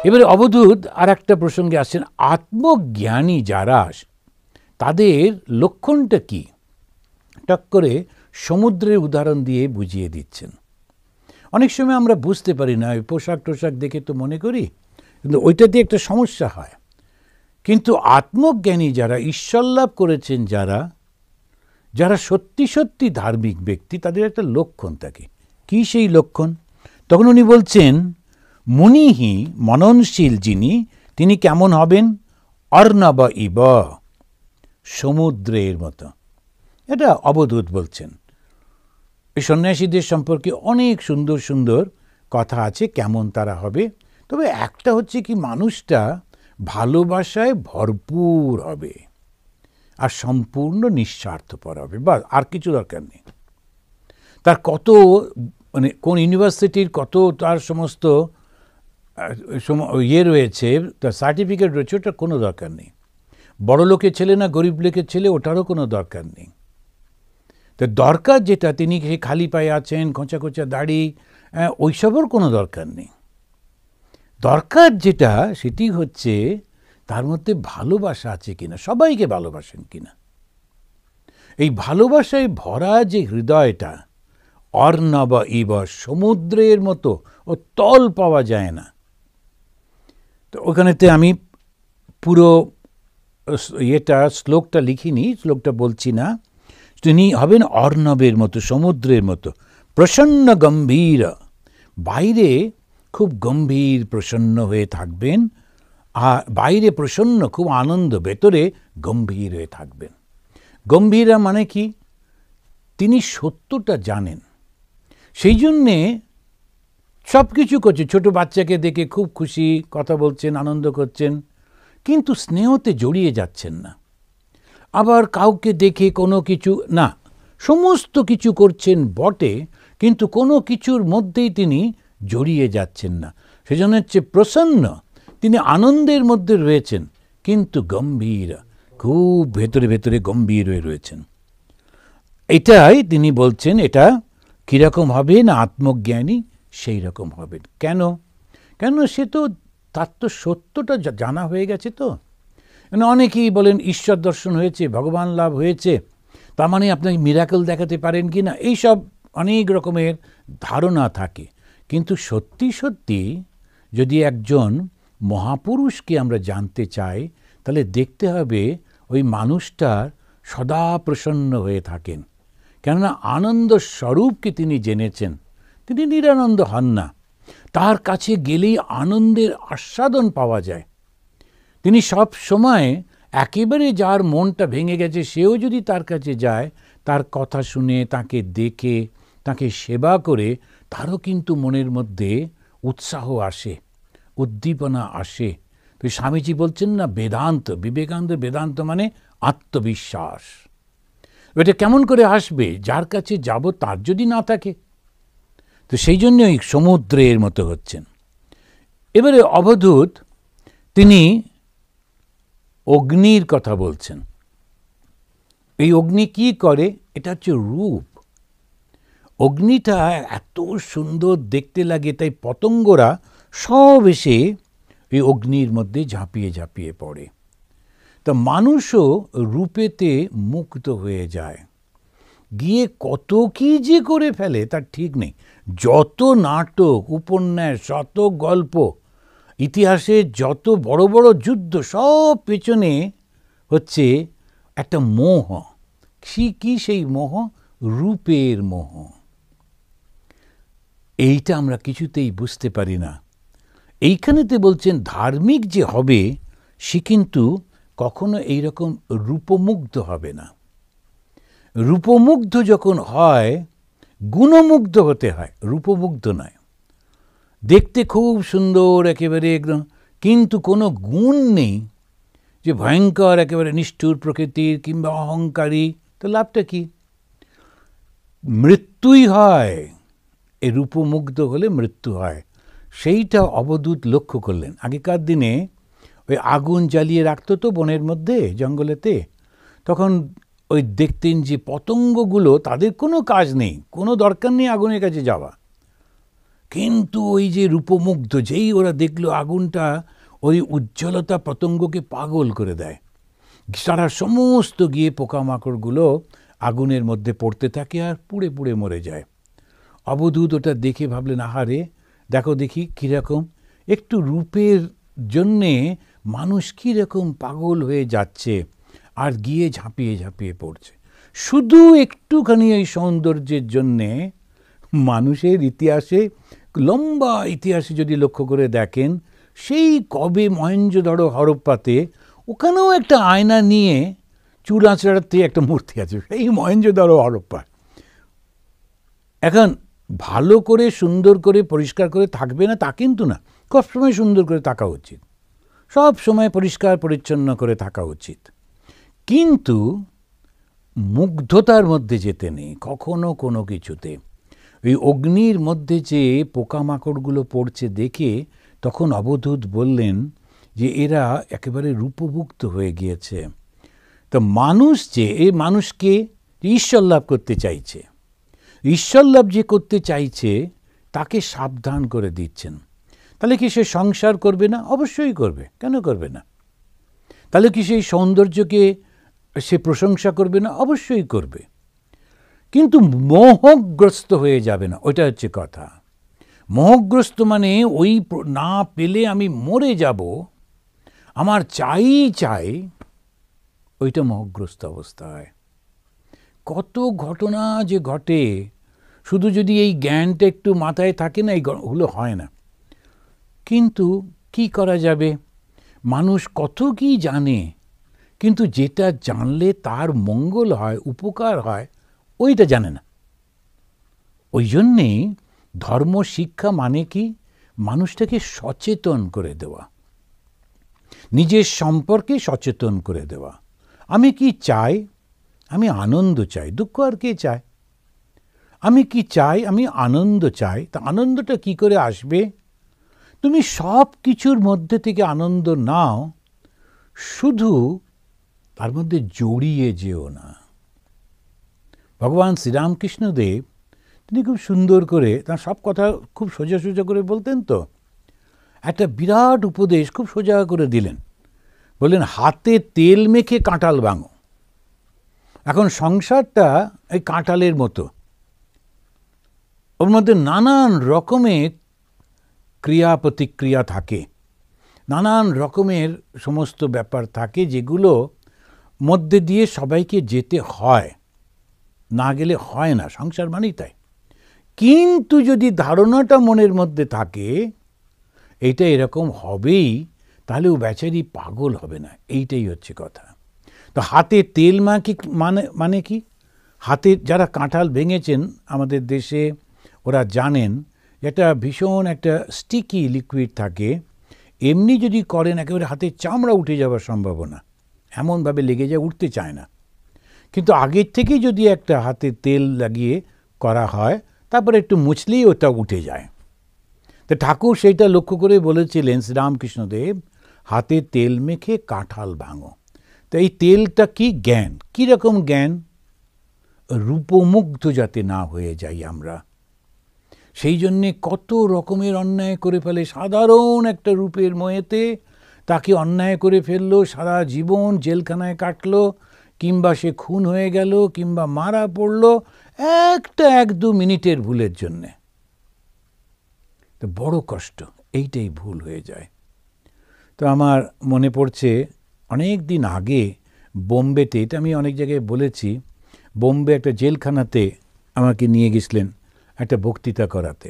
এবারে অবধূত আর একটা প্রসঙ্গে আসছেন, আত্মজ্ঞানী যারা তাদের লক্ষণটা কি, টক করে সমুদ্রের উদাহরণ দিয়ে বুঝিয়ে দিচ্ছেন। অনেক সময় আমরা বুঝতে পারি না, ওই পোশাক টোশাক দেখে তো মনে করি, কিন্তু ওইটা দিয়ে একটা সমস্যা হয়। কিন্তু আত্মজ্ঞানী যারা, ঈশ্বর লাভ করেছেন যারা, যারা সত্যি সত্যি ধার্মিক ব্যক্তি, তাদের একটা লক্ষণ থাকে। কি সেই লক্ষণ? তখন উনি বলছেন, মুনিহি মননশীল যিনি, তিনি কেমন হবেন? অর্ণব ইব, সমুদ্রের মতো। এটা অবধূত বলছেন। এই সন্ন্যাসীদের সম্পর্কে অনেক সুন্দর সুন্দর কথা আছে কেমন তারা হবে। তবে একটা হচ্ছে কি, মানুষটা ভালোবাসায় ভরপুর হবে আর সম্পূর্ণ নিঃস্বার্থপর হবে, বা আর কিছু দরকার নেই। তার কত মানে কোন ইউনিভার্সিটির কত তার সমস্ত ইয়ে রয়েছে, তার সার্টিফিকেট রয়েছে, ওটার কোনো দরকার নেই। বড় লোকের ছেলে না গরিব লোকের ছেলে, ওটারও কোনো দরকার নেই। তো দরকার যেটা, তিনি খালি পায়ে আছেন, খোঁচা খোঁচা দাড়ি, ওইসবের কোনো দরকার নেই। দরকার যেটা, সেটি হচ্ছে তার মধ্যে ভালোবাসা আছে কিনা, সবাইকে ভালোবাসেন কিনা। এই ভালোবাসায় ভরা যে হৃদয়টা, অর্ণব ইব, সমুদ্রের মতো, ও তল পাওয়া যায় না। তো ওখানেতে আমি পুরো শ্লোকটা লিখিনি, শ্লোকটা বলছি না। তিনি হবেন অর্ণবের মতো, সমুদ্রের মতো, প্রসন্ন গম্ভীর, বাইরে খুব গম্ভীর প্রসন্ন হয়ে থাকবেন, আর বাইরে প্রসন্ন খুব আনন্দ, ভেতরে গম্ভীর হয়ে থাকবেন। গম্ভীরা মানে কি? তিনি সত্যটা জানেন, সেই জন্যে সব কিছু করছে। ছোট বাচ্চাকে দেখে খুব খুশি, কথা বলছেন, আনন্দ করছেন, কিন্তু স্নেহতে জড়িয়ে যাচ্ছেন না। আবার কাউকে দেখে কোনো কিছু না, সমস্ত কিছু করছেন বটে, কিন্তু কোনো কিছুর মধ্যেই তিনি জড়িয়ে যাচ্ছেন না। সেজন্য হচ্ছে প্রসন্ন, তিনি আনন্দের মধ্যে রয়েছেন, কিন্তু গম্ভীর, খুব ভেতরে ভেতরে গম্ভীর হয়ে রয়েছেন। এটাই তিনি বলছেন, এটা কীরকম হবে না আত্মজ্ঞানী সেই রকম হবে। কেন? কেন? সে তো তার তো সত্যটা জানা হয়ে গেছে। তো অনেকেই বলেন ঈশ্বর দর্শন হয়েছে, ভগবান লাভ হয়েছে, তার মানে আপনাকে মিরাকেল দেখাতে পারেন কি না, এইসব অনেক রকমের ধারণা থাকে। কিন্তু সত্যি সত্যি যদি একজন মহাপুরুষকে আমরা জানতে চাই, তাহলে দেখতে হবে ওই মানুষটার সদা প্রসন্ন হয়ে থাকেন। কেননা আনন্দ স্বরূপকে তিনি জেনেছেন, তিনি নিরানন্দ হন না। তার কাছে গেলেই আনন্দের আস্বাদন পাওয়া যায়। তিনি সব সময় একেবারে, যার মনটা ভেঙে গেছে, সেও যদি তার কাছে যায়, তার কথা শুনে, তাকে দেখে, তাকে সেবা করে, তারও কিন্তু মনের মধ্যে উৎসাহ আসে, উদ্দীপনা আসে। তো স্বামীজি বলছেন না, বেদান্ত, বিবেকানন্দ বেদান্ত মানে আত্মবিশ্বাস। এটা কেমন করে আসবে? যার কাছে যাব তার যদি না থাকে। তো সেই জন্যই সমুদ্রের মতো হচ্ছেন। এবারে অবধূত তিনি অগ্নির কথা বলছেন। এই অগ্নি কি করে? এটা হচ্ছে রূপ। অগ্নিটা এত সুন্দর দেখতে লাগে, তাই পতঙ্গরা সব এসে এই অগ্নির মধ্যে ঝাঁপিয়ে ঝাঁপিয়ে পড়ে। তা মানুষও রূপেতে মুগ্ধ হয়ে যায়, গিয়ে কত কি যে করে ফেলে তার ঠিক নেই। যত নাটক, উপন্যাস, যত গল্প, ইতিহাসে যত বড় বড় যুদ্ধ, সব পেছনে হচ্ছে একটা মোহ। কি সেই মোহ? রূপের মোহ। এইটা আমরা কিছুতেই বুঝতে পারি না। এইখানেতে বলছেন ধার্মিক যে হবে, সে কিন্তু কখনো এইরকম রূপমুগ্ধ হবে না। রূপমুগ্ধ যখন হয়, গুণমুগ্ধ হতে হয়, রূপমুগ্ধ নয়। দেখতে খুব সুন্দর একেবারে একদম, কিন্তু কোনো গুণ নেই, যে ভয়ঙ্কর একেবারে নিষ্ঠুর প্রকৃতির কিংবা অহংকারী, তো লাভটা কি? মৃত্যুই হয়। এই রূপমুগ্ধ হলে মৃত্যু হয়। সেইটা অবধূত লক্ষ্য করলেন। আগেকার দিনে ওই আগুন জ্বালিয়ে রাখতো তো বনের মধ্যে, জঙ্গলেতে, তখন ওই দেখতেন যে পতঙ্গগুলো, তাদের কোনো কাজ নেই, কোনো দরকার নেই আগুনের কাছে যাওয়া, কিন্তু ওই যে রূপমুগ্ধ, যেই ওরা দেখলো আগুনটা ওই উজ্জ্বলতা পতঙ্গকে পাগল করে দেয়, তারা সমস্ত গিয়ে পোকামাকড়গুলো আগুনের মধ্যে পড়তে থাকে আর পুড়ে পুড়ে মরে যায়। অবধূত ওটা দেখে ভাবলেন, আহারে দেখো দেখি কীরকম, একটু রূপের জন্যে মানুষ কীরকম পাগল হয়ে যাচ্ছে আর গিয়ে ঝাঁপিয়ে ঝাঁপিয়ে পড়ছে। শুধু একটুখানি এই সৌন্দর্যের জন্যে মানুষের ইতিহাসে, লম্বা ইতিহাসে যদি লক্ষ্য করে দেখেন, সেই কবে মহেঞ্জোদড়ো হরপ্পাতে ওখানেও একটা আয়না নিয়ে চুল আঁচড়াতে একটা মূর্তি আছে, সেই মহেঞ্জোদড়ো হরপ্পা। এখন ভালো করে সুন্দর করে পরিষ্কার করে থাকবে না তা কিন্তু না, সবসময় সুন্দর করে থাকা উচিত, সব সময় পরিষ্কার পরিচ্ছন্ন করে থাকা উচিত, কিন্তু মুগ্ধতার মধ্যে যেতে নেই কখনো কোনো কিছুতে। ওই অগ্নির মধ্যে যে পোকামাকড়গুলো পড়ছে দেখে তখন অবধূত বললেন যে এরা একেবারে রূপভুক্ত হয়ে গিয়েছে। তো মানুষ যে এই মানুষকে ঈশ্বর লাভ করতে চাইছে, ঈশ্বর লাভ যে করতে চাইছে তাকে সাবধান করে দিচ্ছেন। তাহলে কি সে সংসার করবে না? অবশ্যই করবে, কেন করবে না? তাহলে কি সেই সৌন্দর্যকে সে প্রশংসা করবে না? অবশ্যই করবে, কিন্তু মোহগ্রস্ত হয়ে যাবে না, ওইটা হচ্ছে কথা। মোহগ্রস্ত মানে ওই না পেলে আমি মরে যাব, আমার চাই চাই, ওইটা মোহগ্রস্ত অবস্থা হয়। কত ঘটনা যে ঘটে, শুধু যদি এই জ্ঞানটা একটু মাথায় থাকে না, এইগুলো হয় না। কিন্তু কি করা যাবে, মানুষ কত কি জানে, কিন্তু যেটা জানলে তার মঙ্গল হয়, উপকার হয়, ওইটা জানে না। ওই জন্যেই ধর্ম শিক্ষা মানে কি, মানুষটাকে সচেতন করে দেওয়া, নিজের সম্পর্কে সচেতন করে দেওয়া। আমি কি চাই? আমি আনন্দ চাই, দুঃখ আর কে চায়? আমি কি চাই? আমি আনন্দ চাই। তা আনন্দটা কি করে আসবে? তুমি সব কিছুর মধ্যে থেকে আনন্দ নাও, শুধু তার মধ্যে জড়িয়ে যেও না। ভগবান শ্রীরামকৃষ্ণদেব তিনি খুব সুন্দর করে, তার সব কথা খুব সোজা সোজা করে বলতেন, তো একটা বিরাট উপদেশ খুব সোজা করে দিলেন। বললেন, হাতে তেল মেখে কাঁঠাল ভাঙো। এখন সংসারটা এই কাঁঠালের মতো, ওর মধ্যে নানান রকমের ক্রিয়া প্রতিক্রিয়া থাকে, নানান রকমের সমস্ত ব্যাপার থাকে, যেগুলো মধ্যে দিয়ে সবাইকে যেতে হয়, না গেলে হয় না, সংসার মানেই তাই। কিন্তু যদি ধারণাটা মনের মধ্যে থাকে এইটা এরকম হবেই, তাহলে ও বেচারি পাগল হবে না, এইটাই হচ্ছে কথা। তো হাতে তেল মাখি মানে কি, হাতে যারা কাঁঠাল ভেঙেছেন আমাদের দেশে ওরা জানেন, এটা ভীষণ একটা স্টিকি লিকুইড থাকে, এমনি যদি করেন একেবারে হাতের চামড়া উঠে যাওয়ার সম্ভাবনা, এমনভাবে লেগে যায়, উঠতে চায় না। কিন্তু আগের থেকেই যদি একটা হাতে তেল লাগিয়ে করা হয়, তারপরে একটু মুছলেই ওটা উঠে যায়। তো ঠাকুর সেইটা লক্ষ্য করে বলেছিলেন শ্রীরামকৃষ্ণদেব, হাতে তেল মেখে কাঁঠাল ভাঙো। তো এই তেলটা কি? জ্ঞান। কীরকম জ্ঞান? রূপমুগ্ধ যাতে না হয়ে যাই আমরা, সেই জন্যে কত রকমের অন্যায় করে ফেলে। সাধারণ একটা রূপের মোহেতে তাকে অন্যায় করে ফেললো, সারা জীবন জেলখানায় কাটলো, কিংবা সে খুন হয়ে গেল, কিংবা মারা পড়লো একটা 1-2 মিনিটের ভুলের জন্যে। তো বড় কষ্ট, এইটাই ভুল হয়ে যায়। তো আমার মনে পড়ছে অনেক দিন আগে বোম্বেতে, এটা আমি অনেক জায়গায় বলেছি, বোম্বে একটা জেলখানাতে আমাকে নিয়ে গেছিলেন একটা বক্তৃতা করাতে।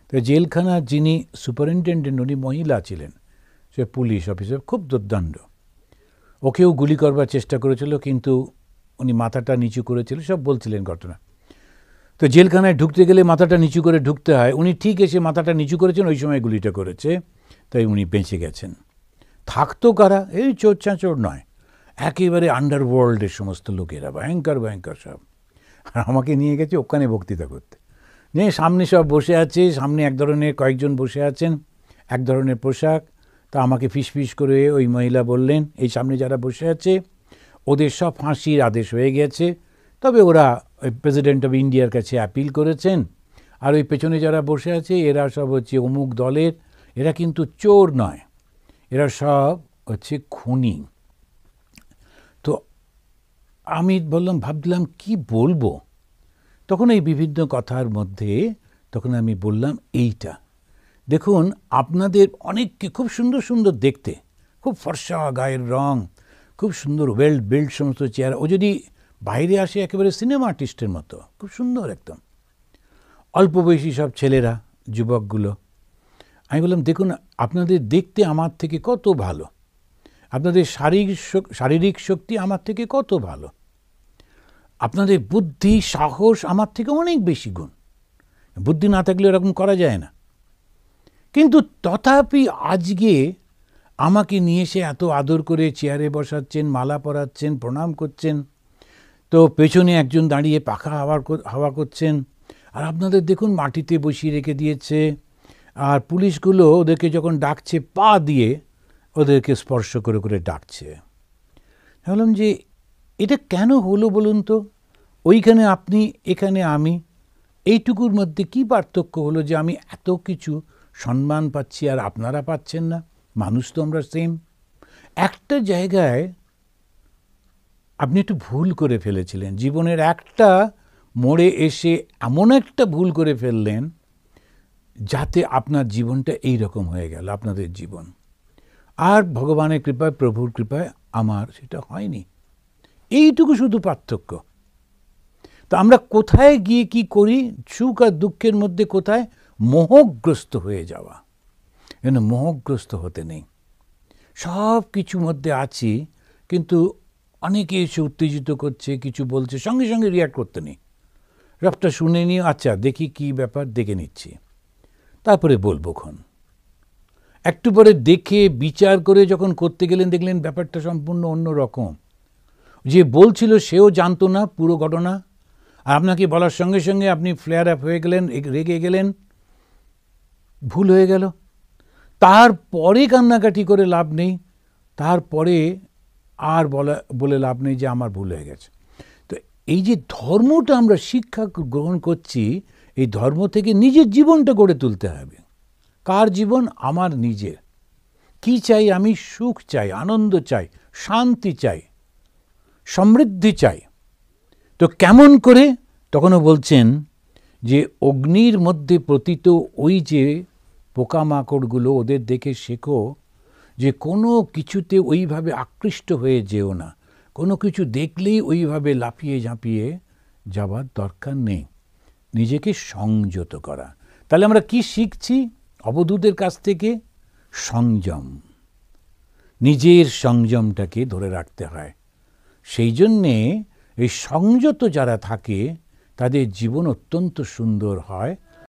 তো জেলখানার যিনি সুপারিনটেন্ডেন্ট, উনি মহিলা ছিলেন, সে পুলিশ অফিসার, খুব দুর্দান্ত। ওকেও গুলি করবার চেষ্টা করেছিল, কিন্তু উনি মাথাটা নিচু করেছিল, সব বলছিলেন ঘটনা। তো জেলখানায় ঢুকতে গেলে মাথাটা নিচু করে ঢুকতে হয়, উনি ঠিক এসে মাথাটা নিচু করেছেন, ওই সময় গুলিটা করেছে, তাই উনি বেঁচে গেছেন। থাকতো কারা? এই চোর চাঁচোর নয়, একেবারে আন্ডারওয়ার্ল্ডের সমস্ত লোকেরা, ভয়ঙ্কর ভয়ঙ্কর সব। আর আমাকে নিয়ে গেছে ওখানে বক্তৃতা করতে, যে সামনে সব বসে আছে, সামনে এক ধরনের কয়েকজন বসে আছেন, এক ধরনের পোশাক। তা আমাকে ফিসফিস করে ওই মহিলা বললেন, এই সামনে যারা বসে আছে ওদের সব ফাঁসির আদেশ হয়ে গেছে, তবে ওরা ওই প্রেসিডেন্ট অফ ইন্ডিয়ার কাছে অ্যাপিল করেছেন, আর ওই পেছনে যারা বসে আছে এরা সব হচ্ছে অমুক দলের, এরা কিন্তু চোর নয়, এরা সব হচ্ছে খুনি। তো আমি ভাবলাম কি বলবো, তখন এই বিভিন্ন কথার মধ্যে তখন আমি বললাম এইটা, দেখুন আপনাদের অনেককে খুব সুন্দর সুন্দর দেখতে, খুব ফর্সা গায়ের রং, খুব সুন্দর ওয়েল বিল্ড সমস্ত চেহারা, ও যদি বাইরে আসে একেবারে সিনেমা আর্টিস্টের মতো, খুব সুন্দর একদম, অল্প বয়সী সব ছেলেরা, যুবকগুলো। আমি বললাম দেখুন আপনাদের দেখতে আমার থেকে কত ভালো, আপনাদের শারীরিক শক্তি আমার থেকে কত ভালো, আপনাদের বুদ্ধি সাহস আমার থেকে অনেক বেশি গুণ, বুদ্ধি না থাকলে এরকম করা যায় না। কিন্তু তথাপি আজকে আমাকে নিয়ে এসে এত আদর করে চেয়ারে বসাচ্ছেন, মালা পরাচ্ছেন, প্রণাম করছেন, তো পেছনে একজন দাঁড়িয়ে পাখা হাওয়া করছেন, আর আপনাদের দেখুন মাটিতে বসিয়ে রেখে দিয়েছে, আর পুলিশগুলো ওদেরকে যখন ডাকছে পা দিয়ে ওদেরকে স্পর্শ করে করে ডাকছে। ভাবলাম যে এটা কেন হলো বলুন তো, ওইখানে আপনি এখানে আমি, এইটুকুর মধ্যে কি পার্থক্য হলো যে আমি এত কিছু সম্মান পাচ্ছি আর আপনারা পাচ্ছেন না? মানুষ তো আমরা সেম। একটা জায়গায় আপনি একটু ভুল করে ফেলেছিলেন, জীবনের একটা মোড়ে এসে এমন একটা ভুল করে ফেললেন যাতে আপনার জীবনটা এই রকম হয়ে গেল, আপনাদের জীবন। আর ভগবানের কৃপায়, প্রভুর কৃপায় আমার সেটা হয়নি। এইটুকু শুধু পার্থক্য। তো আমরা কোথায় গিয়ে কি করি, সুখ আর দুঃখের মধ্যে কোথায় মোহগ্রস্ত হয়ে যাওয়া। কেন মোহগ্রস্ত হতে নেই, সব কিছুর মধ্যে আছি, কিন্তু অনেকে এসে উত্তেজিত করছে, কিছু বলছে, সঙ্গে সঙ্গে রিয়াক্ট করতে নেই, সবটা শুনে নিয়ে আচ্ছা দেখি কি ব্যাপার, দেখে নিচ্ছি, তারপরে বলবো খন। একটু পরে দেখে বিচার করে যখন করতে গেলেন দেখলেন ব্যাপারটা সম্পূর্ণ অন্য রকম। যে বলছিল সেও জানতো না পুরো ঘটনা, আর আপনাকে বলার সঙ্গে সঙ্গে আপনি ফ্লেয়ার আপ হয়ে গেলেন, রেগে গেলেন, ভুল হয়ে গেল। তারপরে কান্নাকাটি করে লাভ নেই, তারপরে আর বলে লাভ নেই যে আমার ভুল হয়ে গেছে। তো এই যে ধর্মটা আমরা শিক্ষা গ্রহণ করছি, এই ধর্ম থেকে নিজের জীবনটা গড়ে তুলতে হবে। কার জীবন? আমার নিজের। কি চাই আমি? সুখ চাই, আনন্দ চাই, শান্তি চাই, সমৃদ্ধি চাই। তো কেমন করে? তখনও বলছেন যে অগ্নির মধ্যে পতিত ওই যে পোকামাকড়গুলো, ওদের দেখে শেখো যে কোনো কিছুতে ওইভাবে আকৃষ্ট হয়ে যেও না, কোনো কিছু দেখলেই ওইভাবে লাফিয়ে ঝাঁপিয়ে যাবার দরকার নেই, নিজেকে সংযত করা। তাহলে আমরা কি শিখছি অবধূতের কাছ থেকে? সংযম, নিজের সংযমটাকে ধরে রাখতে হয়। সেই জন্যে এই সংযত যারা থাকে তাদের জীবন অত্যন্ত সুন্দর হয়।